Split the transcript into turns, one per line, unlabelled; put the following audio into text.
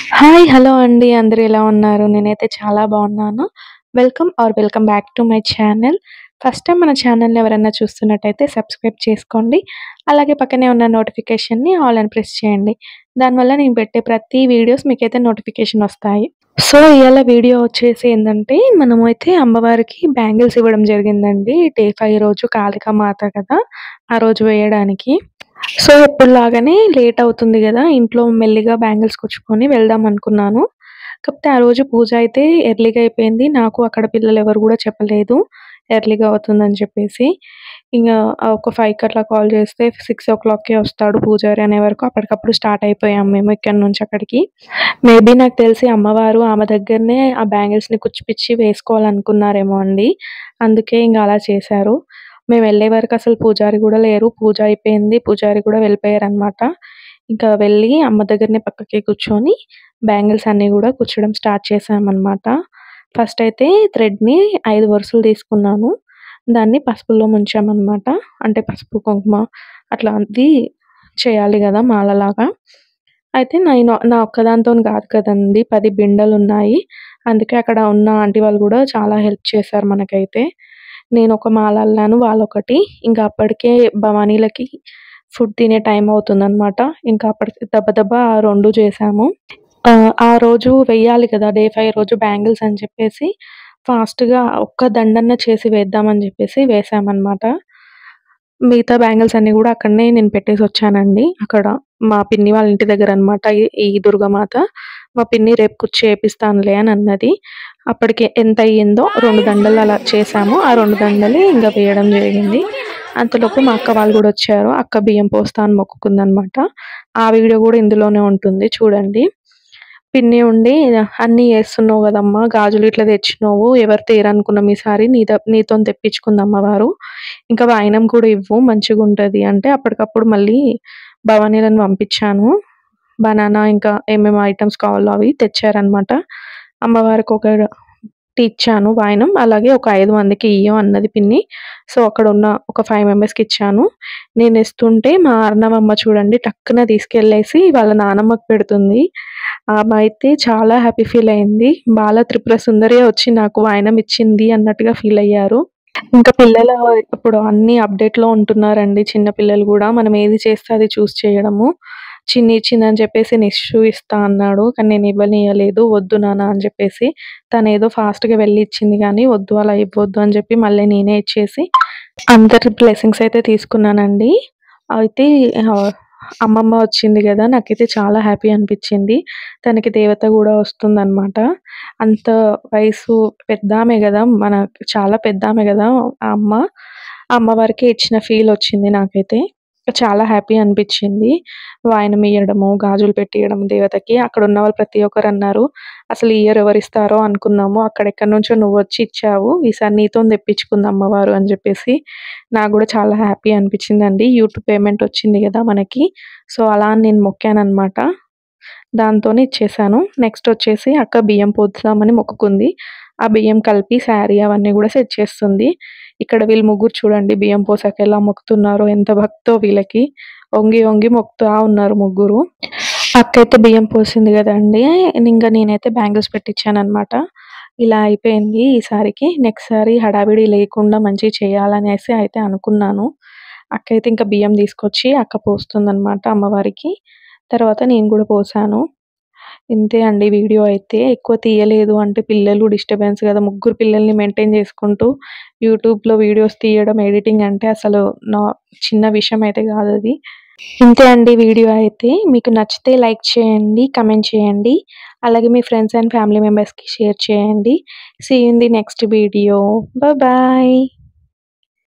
Hi! Hello అండి. అందరూ ఎలా ఉన్నారు? నేనైతే చాలా బాగున్నాను. Welcome back to my channel. First time మన ఛానల్‌ని ఎవరైనా చూస్తున్నట్టయితే సబ్స్క్రైబ్ చేసుకోండి. అలాగే పక్కనే ఉన్న నోటిఫికేషన్‌ని ఆల్ అని ప్రెస్ చేయండి. దానివల్ల నేను పెట్టే ప్రతి వీడియోస్ మీకైతే నోటిఫికేషన్ వస్తాయి. సో, ఇయాల వీడియో వచ్చేసి ఏందంటే, మనమైతే అమ్మవారికి బ్యాంగిల్స్ ఇవ్వడం జరిగిందండి. డే 5 రోజు కాళికామాత కదా! ఆ రోజు వేయడానికి. సో, ఎప్పుడులాగానే లేట్ అవుతుంది గదా! ఇంట్లో మెల్లిగా బ్యాంగిల్స్ కుచ్చుకొని వెళ్దాం అనుకున్నాను. కాకపోతే ఆ రోజు పూజ అయితే ఎర్లీగా అయిపోయింది. నాకు అక్కడ పిల్లలెవరు గూడా చెప్పలేదు. ఎర్లీగా అవుతుందని చెప్పేసి. ఇంగా ఒక 5కి అట్లా కాల్ చేస్తే 6:00కే వస్తాడు పూజారి అనే వరకు అప్పటికప్పుడు స్టార్ట్ అయిపోయాం మేము ఇక్కడి నుంచి అక్కడికి. మేబీ నాకు తెలిసి అమ్మవారు ఆమె దగ్గరనే ఆ బ్యాంగిల్స్‌ని కుచ్చిపిచ్చి వేసుకోవాలనుకున్నారేమో అండి. అందుకే ఇంగ అలా చేశారు. మేమెళ్ళే వరకు అసలు పూజారి గూడా లేరు. పూజ అయిపోయింది. పూజారి కూడా వెళ్ళిపోయారనమాట. ఇంకా వెళ్ళి అమ్మ దగ్గరనే పక్కకి కూర్చొని బ్యాంగిల్స్ అన్నీ గూడా కుచ్చడం స్టార్ట్ చేశామనమాట. ఫస్ట్ అయితే థ్రెడ్‌ని 5 వరుసలు తీసుకున్నాను. దాన్ని పసుపులో ముంచామనమాట. అంటే పసుపు, కుంకుమ అట్లా అది చేయాలి గదా! మాలలాగా. అయితే నేను నా ఒక్కదానితోని గాదు కదండీ! 10 బిండెలున్నాయి. అందుకే అక్కడ ఉన్న ఆంటీ వాళ్ళు గూడా చాలా హెల్ప్ చేశారు మనకైతే. నేనొక మాల అల్లాను, వాళ్ళొకటి. ఇంకా అప్పటికే భవానీలకి ఫుడ్ తినే టైం అవుతుందనమాట. ఇంకా అప్పటికి దబ దబా 2 చేశాము. ఆ రోజు వెయ్యాలి కదా! డే 5 రోజు బ్యాంగిల్స్ అని చెప్పేసి ఫాస్ట్‌గా ఒక్క దండన్న చేసి వేద్దామని జెప్పేసి వేశామనమాట. మిగతా బ్యాంగిల్స్ అన్నీ గూడా అక్కడనే నేను పెట్టేసొచ్చానండి. అక్కడ మా పిన్ని వాళ్ళ ఇంటి దగ్గరనమాట ఈ దుర్గామాత. మా పిన్ని రేపు కుచ్చి ఏపిస్తానులే అని అన్నది. అప్పటికి ఎంతయ్యిందో 2 దండలు అలా చేశాము. ఆ 2 దండలు ఇంగ వేయడం జరిగింది. అంతలోపు మా అక్క వాళ్ళు గూడా వచ్చారు. అక్క బియ్యం పోస్తా అని మొక్కుకుందనమాట. ఆ వీడియో గూడా ఇందులోనే ఉంటుంది చూడండి. పిన్ని ఉండి "అన్నీ ఏస్తున్నావు గదమ్మా! గాజులు ఇట్లా తెచ్చినావు. ఎవరు తేరనుకున్నాం ఈసారి నీతోని తెప్పించుకుంది అమ్మవారు. ఇంకా వాయినం కూడా ఇవ్వు మంచిగుంటది" అంటే అప్పటికప్పుడు మళ్ళీ భవానీలను పంపించాను. బనానా ఇంకా ఏమేమి ఐటెమ్స్ కావాలో అవి తెచ్చారనమాట. అమ్మవారికి ఒకటి ఇచ్చాను వాయినం. అలాగే ఒక 5 మందికి ఇయ్యి అన్నది పిన్ని. సో, అక్కడున్న ఒక 5 మెంబర్స్‌కి ఇచ్చాను. నేనిస్తుంటే మా అర్ణవమ్మ చూడండి టక్కున తీసుకెళ్ళేసి వాళ్ళ నానమ్మకి పెడుతుంది. ఆమె అయితే చాలా హ్యాపీ ఫీల్ అయింది. బాల త్రిపుర సుందరియే వచ్చి నాకు వాయినం ఇచ్చింది అన్నట్టుగా ఫీల్ అయ్యారు. ఇంకా పిల్లలు ఇప్పుడు అన్నీ అప్‌డేట్‌లో ఉంటున్నారండి. చిన్న పిల్లలు గూడా. మనం ఏది చేస్తే అది చూసి చేయడము. చిన్ని ఇచ్చిందని చెప్పేసి నిషు ఇస్తా అన్నాడు. కానీ నేను ఇవ్వనీయలేదు. వద్దు నాన్న అని చెప్పేసి. తనేదో ఫాస్ట్‌గా వెళ్లి ఇచ్చింది గానీ, వద్దు అలా ఇవ్వొద్దు అని చెప్పి మళ్ళీ నేనే ఇచ్చేసి అందరి బ్లెస్సింగ్స్ అయితే తీసుకున్నానండి. అయితే ఆహ్, అమ్మమ్మ వచ్చింది గదా! నాకైతే చాలా హ్యాపీ అనిపిచ్చింది. తనకి దేవత గూడా వస్తుందనమాట. అంత వయసు పెద్దామె గదా! చాలా పెద్దామె గదా! ఆ అమ్మ. ఆ అమ్మవారికే ఇచ్చిన ఫీలొచ్చింది నాకైతే. చాలా హ్యాపీ అనిపిచ్చింది. వాయనం ఇయ్యడము, గాజులు పెట్టియడం దేవతకి. అక్కడున్న వాళ్ళు ప్రతి ఒక్కరన్నారు, "అసలు ఈ ఇయర్ ఎవరిస్తారో అనుకున్నాము. అక్కడెక్కడి నుంచో నువ్వొచ్చి ఇచ్చావు. ఈసారి నీతోని తెప్పించుకుంది అమ్మవారు" అని జెప్పేసి నాకు గూడా చాలా హ్యాపీ అనిపిచ్చిందండి. యూట్యూబ్ పేమెంట్ వచ్చింది గదా! మనకి. సో, అలా అని నేను మొక్కాననమాట. దాంతోనే ఇచ్చేసాను. నెక్స్ట్ వచ్చేసి అక్క బియ్యం పోద్దామని మొక్కుకుంది. ఆ బియ్యం కలిపి శారీ అవన్నీ గూడా సెట్ చేస్తుంది. ఇక్కడ వీళ్ళు ముగ్గురు చూడండి బియ్యం పోసాక ఎలా మొక్కుతున్నారో, ఎంత భక్తో వీళ్ళకి. వంగి వంగి మొక్కుతా ఉన్నారు ముగ్గురు. అక్కయితే బియ్యం పోసింది గదండీ! నేనైతే బ్యాంగిల్స్ పెట్టిచ్చాననమాట. ఇలా అయిపోయింది ఈసారికి. నెక్స్ట్ సారి హడావిడి లేకుండా మంచిగా చేయాలనేసి అయితే అనుకున్నాను. అక్కయితే ఇంకా బియ్యం తీసుకొచ్చి అక్క పోస్తుందనమాట అమ్మవారికి. తర్వాత నేను గూడా పోసాను. ఇంతే అండి వీడియో అయితే. ఎక్కువ తీయలేదు. అంటే పిల్లలు డిస్టర్బెన్స్ గదా! ముగ్గురు పిల్లల్ని మెయింటైన్ చేసుకుంటూ యూట్యూబ్‌లో వీడియోస్ తీయడం, ఎడిటింగ్ అంటే అసలు నా చిన్న విషయం అయితే గాదది. ఇంతే అండి వీడియో అయితే. మీకు నచ్చితే లైక్ చేయండి, కమెంట్ చేయండి. అలాగే మీ ఫ్రెండ్స్ అండ్ ఫ్యామిలీ మెంబర్స్‌కి షేర్ చేయండి. See you in the next video. Bye.